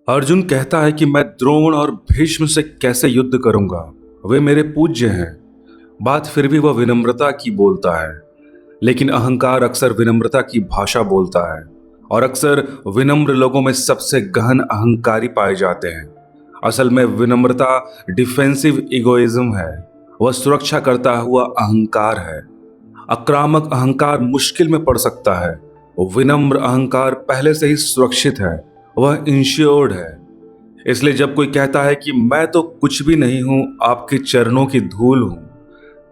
अर्जुन कहता है कि मैं द्रोण और भीष्म से कैसे युद्ध करूंगा। वे मेरे पूज्य हैं। बात फिर भी वह विनम्रता की बोलता है, लेकिन अहंकार अक्सर विनम्रता की भाषा बोलता है। और अक्सर विनम्र लोगों में सबसे गहन अहंकारी पाए जाते हैं। असल में विनम्रता डिफेंसिव इगोइज्म है। वह सुरक्षा करता हुआ अहंकार है। आक्रामक अहंकार मुश्किल में पड़ सकता है। विनम्र अहंकार पहले से ही सुरक्षित है। वह इंश्योर्ड है। इसलिए जब कोई कहता है कि मैं तो कुछ भी नहीं हूं, आपके चरणों की धूल हूं,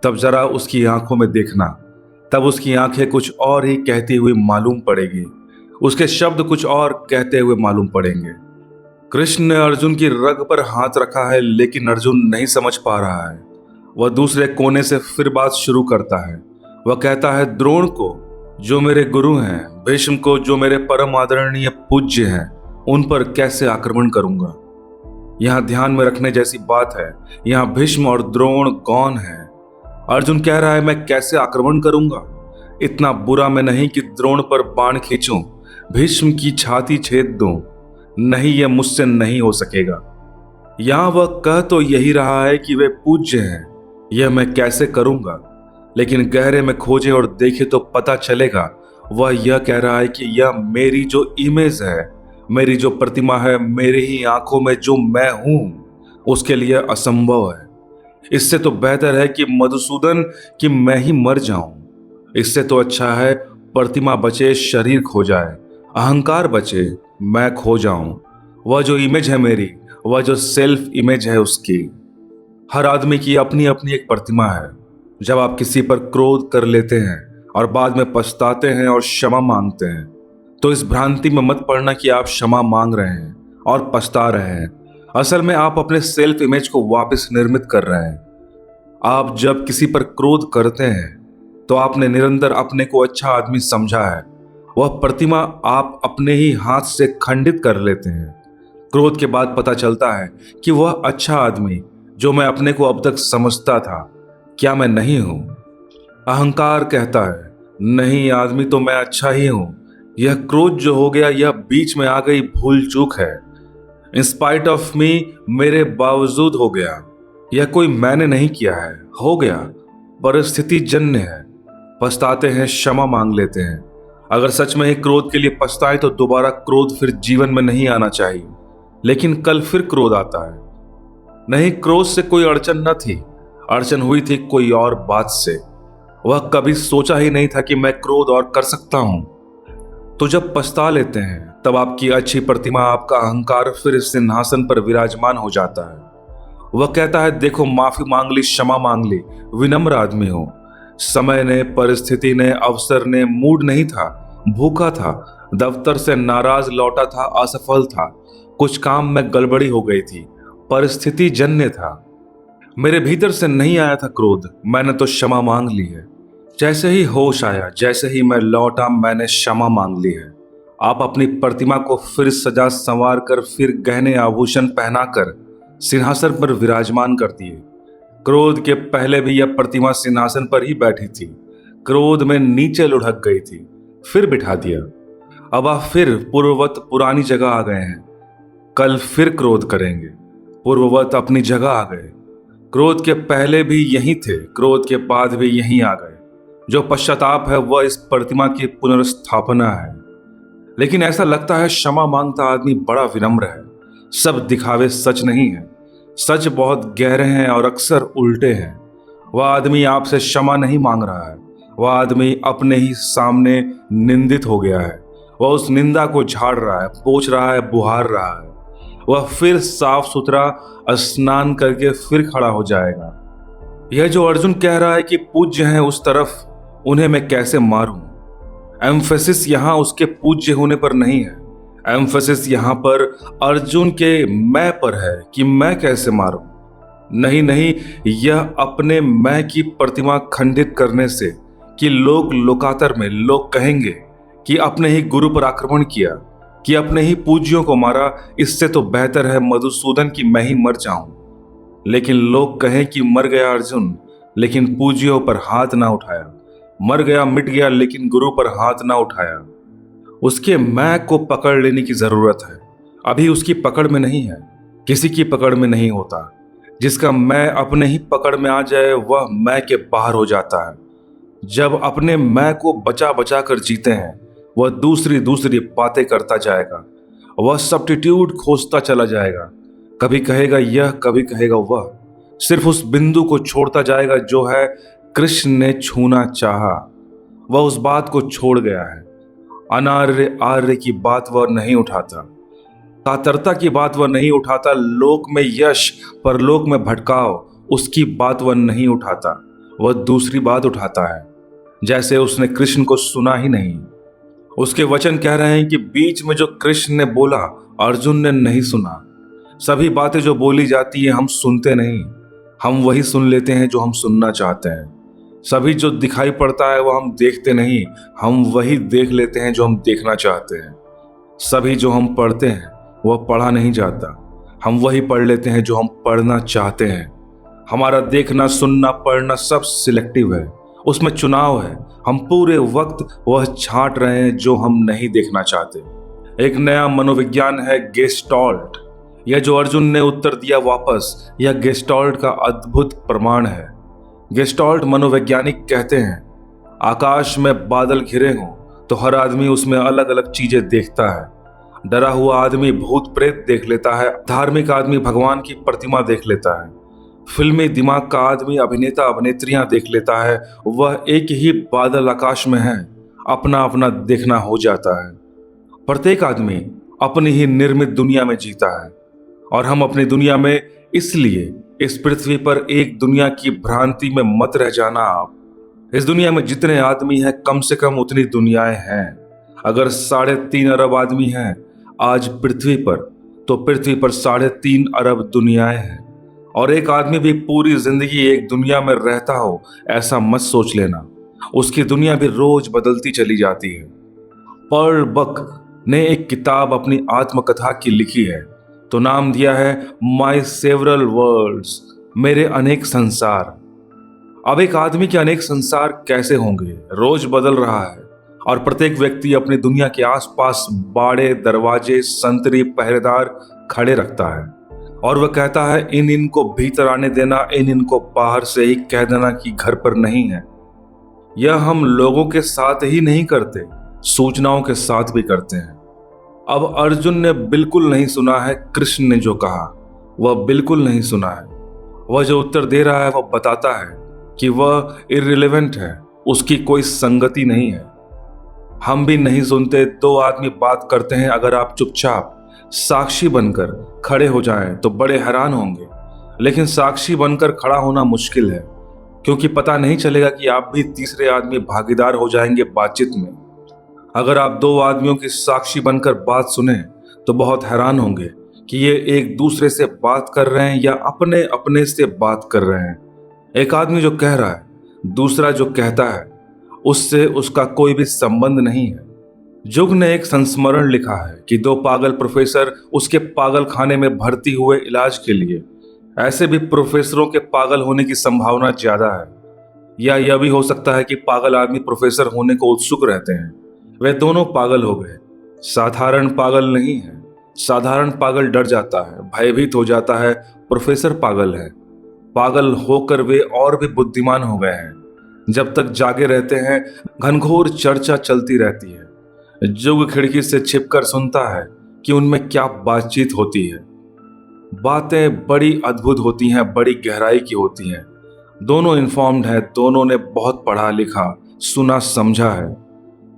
तब जरा उसकी आंखों में देखना। तब उसकी आंखें कुछ और ही कहती हुई मालूम पड़ेगी। उसके शब्द कुछ और कहते हुए मालूम पड़ेंगे। कृष्ण ने अर्जुन की रग पर हाथ रखा है, लेकिन अर्जुन नहीं समझ पा रहा है। वह दूसरे कोने से फिर बात शुरू करता है। वह कहता है, द्रोण को जो मेरे गुरु हैं, भीष्म को जो मेरे परम आदरणीय पूज्य हैं, उन पर कैसे आक्रमण करूंगा। यहां ध्यान में रखने जैसी बात है, यहां भीष्म और द्रोण कौन है। अर्जुन कह रहा है, मैं कैसे आक्रमण करूंगा। इतना बुरा मैं नहीं कि द्रोण पर बाण खींचूं, भीष्म की छाती छेद दूं। नहीं, यह मुझसे नहीं हो सकेगा। यहां वह कह तो यही रहा है कि वे पूज्य हैं, यह मैं कैसे करूंगा। लेकिन गहरे में खोजे और देखे तो पता चलेगा वह यह कह रहा है कि यह मेरी जो इमेज है, मेरी जो प्रतिमा है, मेरी ही आंखों में जो मैं हूं, उसके लिए असंभव है। इससे तो बेहतर है कि मधुसूदन कि मैं ही मर जाऊं। इससे तो अच्छा है प्रतिमा बचे, शरीर खो जाए, अहंकार बचे, मैं खो जाऊं। वह जो इमेज है मेरी, वह जो सेल्फ इमेज है उसकी। हर आदमी की अपनी अपनी एक प्रतिमा है। जब आप किसी पर क्रोध कर लेते हैं और बाद में पछताते हैं और क्षमा मांगते हैं, तो इस भ्रांति में मत पड़ना कि आप क्षमा मांग रहे हैं और पछता रहे हैं। असल में आप अपने सेल्फ इमेज को वापस निर्मित कर रहे हैं। आप जब किसी पर क्रोध करते हैं तो आपने निरंतर अपने को अच्छा आदमी समझा है। वह प्रतिमा आप अपने ही हाथ से खंडित कर लेते हैं। क्रोध के बाद पता चलता है कि वह अच्छा आदमी जो मैं अपने को अब तक समझता था, क्या मैं नहीं हूं। अहंकार कहता है, नहीं आदमी तो मैं अच्छा ही हूं। यह क्रोध जो हो गया, यह बीच में आ गई भूल चूक है। इंस्पाइट ऑफ मी, मेरे बावजूद हो गया। यह कोई मैंने नहीं किया है, हो गया, परिस्थिति जन्य है। पछताते हैं, क्षमा मांग लेते हैं। अगर सच में ही क्रोध के लिए पछताएं तो दोबारा क्रोध फिर जीवन में नहीं आना चाहिए। लेकिन कल फिर क्रोध आता है। नहीं, क्रोध से कोई अड़चन न थी, अड़चन हुई थी कोई और बात से। वह कभी सोचा ही नहीं था कि मैं क्रोध और कर सकता हूं। तो जब पछता लेते हैं तब आपकी अच्छी प्रतिमा, आपका अहंकार फिर सिंहासन पर विराजमान हो जाता है। वह कहता है, देखो माफी मांग ली, क्षमा मांग ली, विनम्र आदमी हो। समय ने, परिस्थिति ने, अवसर ने, मूड नहीं था, भूखा था, दफ्तर से नाराज लौटा था, असफल था, कुछ काम में गड़बड़ी हो गई थी, परिस्थिति जन्य था। मेरे भीतर से नहीं आया था क्रोध, मैंने तो क्षमा मांग ली है। जैसे ही होश आया, जैसे ही मैं लौटा, मैंने क्षमा मांग ली है। आप अपनी प्रतिमा को फिर सजा संवार कर, फिर गहने आभूषण पहनाकर सिंहासन पर विराजमान कर दिए। क्रोध के पहले भी यह प्रतिमा सिंहासन पर ही बैठी थी। क्रोध में नीचे लुढ़क गई थी, फिर बिठा दिया। अब आप फिर पूर्ववत पुरानी जगह आ गए हैं। कल फिर क्रोध करेंगे, पूर्ववत अपनी जगह आ गए। क्रोध के पहले भी यहीं थे, क्रोध के बाद भी यहीं आ गए। जो पश्चाताप है वह इस प्रतिमा की पुनर्स्थापना है। लेकिन ऐसा लगता है क्षमा मांगता आदमी बड़ा विनम्र है। सब दिखावे सच नहीं है। सच बहुत गहरे हैं और अक्सर उल्टे हैं। वह आदमी आपसे क्षमा नहीं मांग रहा है, वह आदमी अपने ही सामने निंदित हो गया है। वह उस निंदा को झाड़ रहा है, पोंछ रहा है, बुहार रहा है। वह फिर साफ सुथरा स्नान करके फिर खड़ा हो जाएगा। यह जो अर्जुन कह रहा है कि पूज्य हैं उस तरफ, उन्हें मैं कैसे मारूं। एम्फेसिस यहां उसके पूज्य होने पर नहीं है। एम्फेसिस यहां पर अर्जुन के मैं पर है कि मैं कैसे मारूं। नहीं नहीं, यह अपने मैं की प्रतिमा खंडित करने से कि लोग लोकातर में लोग कहेंगे कि अपने ही गुरु पर आक्रमण किया, कि अपने ही पूज्यों को मारा। इससे तो बेहतर है मधुसूदन की मैं ही मर जाऊं। लेकिन लोग कहें कि मर गया अर्जुन, लेकिन पूज्यों पर हाथ ना उठाया। मर गया, मिट गया, लेकिन गुरु पर हाथ ना उठाया। उसके मैं को पकड़ लेने की जरूरत है। अभी उसकी पकड़ में नहीं है, किसी की पकड़ में नहीं होता। जिसका मैं अपने ही पकड़ में आ जाए वह मैं के बाहर हो जाता है। जब अपने मैं को बचा बचा कर जीते हैं, वह दूसरी दूसरी बातें करता जाएगा। वह सब्स्टिट्यूट खोजता चला जाएगा। कभी कहेगा यह, कभी कहेगा वह। सिर्फ उस बिंदु को छोड़ता जाएगा जो है कृष्ण ने छूना चाहा। वह उस बात को छोड़ गया है। अनार्य आर्य की बात वह नहीं उठाता। कातरता की बात वह नहीं उठाता। लोक में यश, परलोक में भटकाव, उसकी बात वह नहीं उठाता। वह दूसरी बात उठाता है, जैसे उसने कृष्ण को सुना ही नहीं। उसके वचन कह रहे हैं कि बीच में जो कृष्ण ने बोला अर्जुन ने नहीं सुना। सभी बातें जो बोली जाती है हम सुनते नहीं, हम वही सुन लेते हैं जो हम सुनना चाहते हैं। सभी जो दिखाई पड़ता है वह हम देखते नहीं, हम वही देख लेते हैं जो हम देखना चाहते हैं। सभी जो हम पढ़ते हैं वह पढ़ा नहीं जाता, हम वही पढ़ लेते हैं जो हम पढ़ना चाहते हैं। हमारा देखना, सुनना, पढ़ना सब सिलेक्टिव है, उसमें चुनाव है। हम पूरे वक्त वह छांट रहे हैं जो हम नहीं देखना चाहते। एक नया मनोविज्ञान है गेस्टाल्ट। यह जो अर्जुन ने उत्तर दिया वापस, यह गेस्टाल्ट का अद्भुत प्रमाण है। गेस्टाल्ट मनोवैज्ञानिक कहते हैं आकाश में बादल घिरे हों तो हर आदमी उसमें अलग अलग चीजें देखता है। डरा हुआ आदमी भूत प्रेत देख लेता है, धार्मिक आदमी भगवान की प्रतिमा देख लेता है, फिल्मी दिमाग का आदमी अभिनेता अभिनेत्रियां देख लेता है। वह एक ही बादल आकाश में है, अपना अपना देखना हो जाता है। प्रत्येक आदमी अपनी ही निर्मित दुनिया में जीता है और हम अपनी दुनिया में, इसलिए इस पृथ्वी पर एक दुनिया की भ्रांति में मत रह जाना आप। इस दुनिया में जितने आदमी हैं कम से कम उतनी दुनियाएं हैं। अगर 3.5 अरब आदमी हैं आज पृथ्वी पर, तो पृथ्वी पर 3.5 अरब दुनियाएं हैं। और एक आदमी भी पूरी जिंदगी एक दुनिया में रहता हो ऐसा मत सोच लेना। उसकी दुनिया भी रोज बदलती चली जाती है। पर्ल बक ने एक किताब अपनी आत्मकथा की लिखी है, तो नाम दिया है माई सेवरल वर्ल्ड्स, मेरे अनेक संसार। अब एक आदमी के अनेक संसार कैसे होंगे? रोज बदल रहा है और प्रत्येक व्यक्ति अपनी दुनिया के आसपास बाड़े, दरवाजे, संतरी, पहरेदार खड़े रखता है और वह कहता है इन को भीतर आने देना, इन को बाहर से ही कह देना कि घर पर नहीं है। यह हम लोगों के साथ ही नहीं करते, सूचनाओं के साथ भी करते हैं। अब अर्जुन ने बिल्कुल नहीं सुना है कृष्ण ने जो कहा, वह बिल्कुल नहीं सुना है। वह जो उत्तर दे रहा है वह बताता है कि वह इररिलेवेंट है, उसकी कोई संगति नहीं है। हम भी नहीं सुनते। 2 आदमी बात करते हैं, अगर आप चुपचाप साक्षी बनकर खड़े हो जाएं तो बड़े हैरान होंगे। लेकिन साक्षी बनकर खड़ा होना मुश्किल है, क्योंकि पता नहीं चलेगा कि आप भी तीसरे आदमी भागीदार हो जाएंगे बातचीत में। अगर आप 2 आदमियों की साक्षी बनकर बात सुने तो बहुत हैरान होंगे कि ये एक दूसरे से बात कर रहे हैं या अपने अपने से बात कर रहे हैं। एक आदमी जो कह रहा है, दूसरा जो कहता है, उससे उसका कोई भी संबंध नहीं है। जुग ने एक संस्मरण लिखा है कि 2 पागल प्रोफेसर उसके पागल खाने में भर्ती हुए इलाज के लिए। ऐसे भी प्रोफेसरों के पागल होने की संभावना ज्यादा है, या यह भी हो सकता है कि पागल आदमी प्रोफेसर होने को उत्सुक रहते हैं। वे दोनों पागल हो गए। साधारण पागल नहीं है। साधारण पागल डर जाता है, भयभीत हो जाता है। प्रोफेसर पागल है। पागल होकर वे और भी बुद्धिमान हो गए हैं। जब तक जागे रहते हैं घनघोर चर्चा चलती रहती है। जुग खिड़की से छिपकर सुनता है कि उनमें क्या बातचीत होती है। बातें बड़ी अद्भुत होती हैं, बड़ी गहराई की होती हैं। दोनों इन्फॉर्म्ड हैं, दोनों ने बहुत पढ़ा लिखा, सुना, समझा है।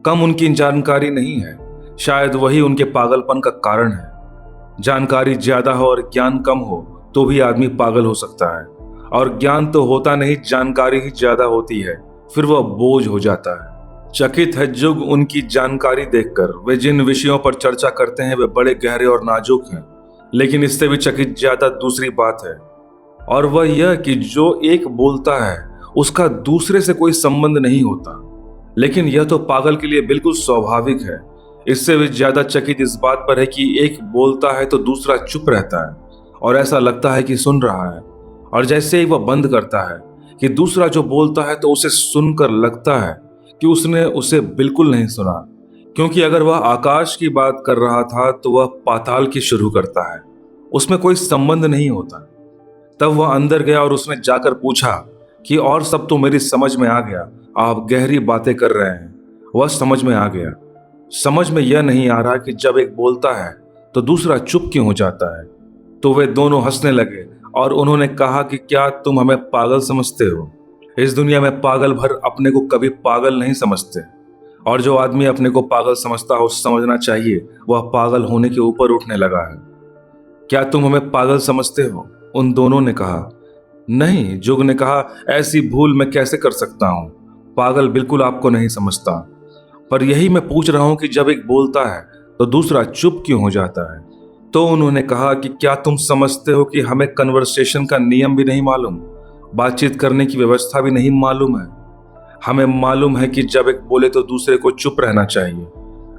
कम उनकी जानकारी नहीं है, शायद वही उनके पागलपन का कारण है। जानकारी ज्यादा हो और ज्ञान कम हो तो भी आदमी पागल हो सकता है, और ज्ञान तो होता नहीं, जानकारी ही ज्यादा होती है, फिर वह बोझ हो जाता है। चकित है जुग उनकी जानकारी देखकर। वे जिन विषयों पर चर्चा करते हैं वे बड़े गहरे और नाजुक हैं। लेकिन इससे भी चकित ज्यादा दूसरी बात है, और वह यह कि जो एक बोलता है उसका दूसरे से कोई संबंध नहीं होता। लेकिन यह तो पागल के लिए बिल्कुल स्वाभाविक है। इससे भी ज्यादा चकित इस बात पर है कि एक बोलता है तो दूसरा चुप रहता है और ऐसा लगता है कि सुन रहा है, और जैसे ही वह बंद करता है कि दूसरा जो बोलता है तो उसे सुनकर लगता है कि उसने उसे बिल्कुल नहीं सुना। क्योंकि अगर वह आकाश की बात कर रहा था तो वह पाताल की शुरू करता है, उसमें कोई संबंध नहीं होता। तब वह अंदर गया और उसने जाकर पूछा कि और सब तो मेरी समझ में आ गया, आप गहरी बातें कर रहे हैं। वह समझ में आ गया। समझ में यह नहीं आ रहा कि जब एक बोलता है तो दूसरा चुप क्यों हो जाता है। तो वे दोनों हंसने लगे और उन्होंने कहा कि क्या तुम हमें पागल समझते हो? इस दुनिया में पागल भर अपने को कभी पागल नहीं समझते, और जो आदमी अपने को पागल समझता हो समझना चाहिए वह पागल होने के ऊपर उठने लगा है। क्या तुम हमें पागल समझते हो? उन दोनों ने कहा। नहीं, जुग ने कहा, ऐसी भूल मैं कैसे कर सकता हूं? पागल बिल्कुल आपको नहीं समझता। पर यही मैं पूछ रहा हूं कि जब एक बोलता है तो दूसरा चुप क्यों हो जाता है? तो उन्होंने कहा कि क्या तुम समझते हो कि हमें कन्वर्सेशन का नियम भी नहीं मालूम, बातचीत करने की व्यवस्था भी नहीं मालूम है। हमें मालूम है कि जब एक बोले तो दूसरे को चुप रहना चाहिए।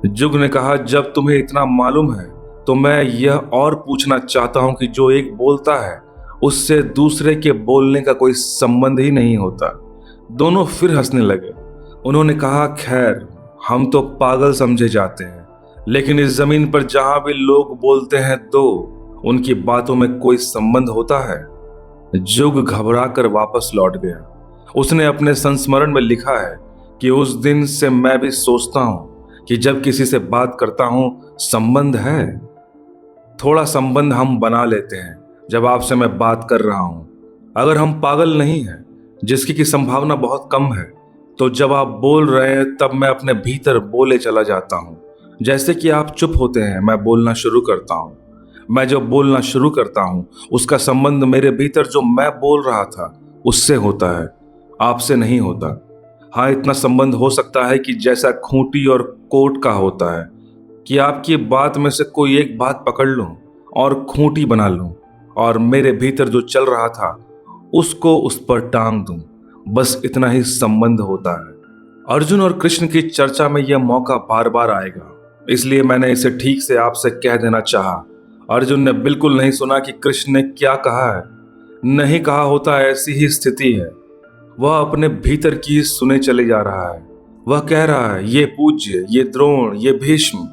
जुग ने कहा, जब तुम्हें इतना मालूम है तो मैं यह और पूछना चाहता हूं कि जो एक बोलता है उससे दूसरे के बोलने का कोई संबंध ही नहीं होता। दोनों फिर हंसने लगे। उन्होंने कहा, खैर, हम तो पागल समझे जाते हैं, लेकिन इस जमीन पर जहां भी लोग बोलते हैं तो उनकी बातों में कोई संबंध होता है। जुग घबराकर वापस लौट गया। उसने अपने संस्मरण में लिखा है कि उस दिन से मैं भी सोचता हूं कि जब किसी से बात करता हूं संबंध है। थोड़ा संबंध हम बना लेते हैं जब आपसे मैं बात कर रहा हूं। अगर हम पागल नहीं हैं, जिसकी की संभावना बहुत कम है, तो जब आप बोल रहे हैं तब मैं अपने भीतर बोले चला जाता हूं। जैसे कि आप चुप होते हैं, मैं बोलना शुरू करता हूं। मैं जब बोलना शुरू करता हूं उसका संबंध मेरे भीतर जो मैं बोल रहा था उससे होता है, आपसे नहीं होता। हाँ, इतना संबंध हो सकता है कि जैसा खूंटी और कोट का होता है, कि आपकी बात में से कोई एक बात पकड़ लूं और खूंटी बना लूं और मेरे भीतर जो चल रहा था उसको उस पर टांग दूं। बस इतना ही संबंध होता है। अर्जुन और कृष्ण की चर्चा में यह मौका बार बार आएगा, इसलिए मैंने इसे ठीक से आपसे कह देना चाहा। अर्जुन ने बिल्कुल नहीं सुना कि कृष्ण ने क्या कहा है। नहीं कहा होता, ऐसी ही स्थिति है। वह अपने भीतर की सुने चले जा रहा है। वह कह रहा है, ये पूज्य, ये द्रोण, ये भीष्म।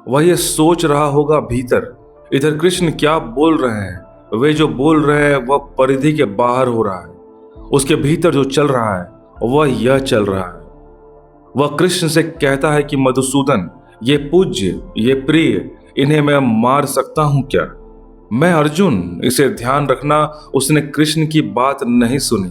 वह ये सोच रहा होगा भीतर, इधर कृष्ण क्या बोल रहे हैं। वे जो बोल रहे हैं वह परिधि के बाहर हो रहा है। उसके भीतर जो चल रहा है वह यह चल रहा है। वह कृष्ण से कहता है कि मधुसूदन, ये पूज्य, ये प्रिय, इन्हें मैं मार सकता हूं क्या? मैं अर्जुन, इसे ध्यान रखना, उसने कृष्ण की बात नहीं सुनी।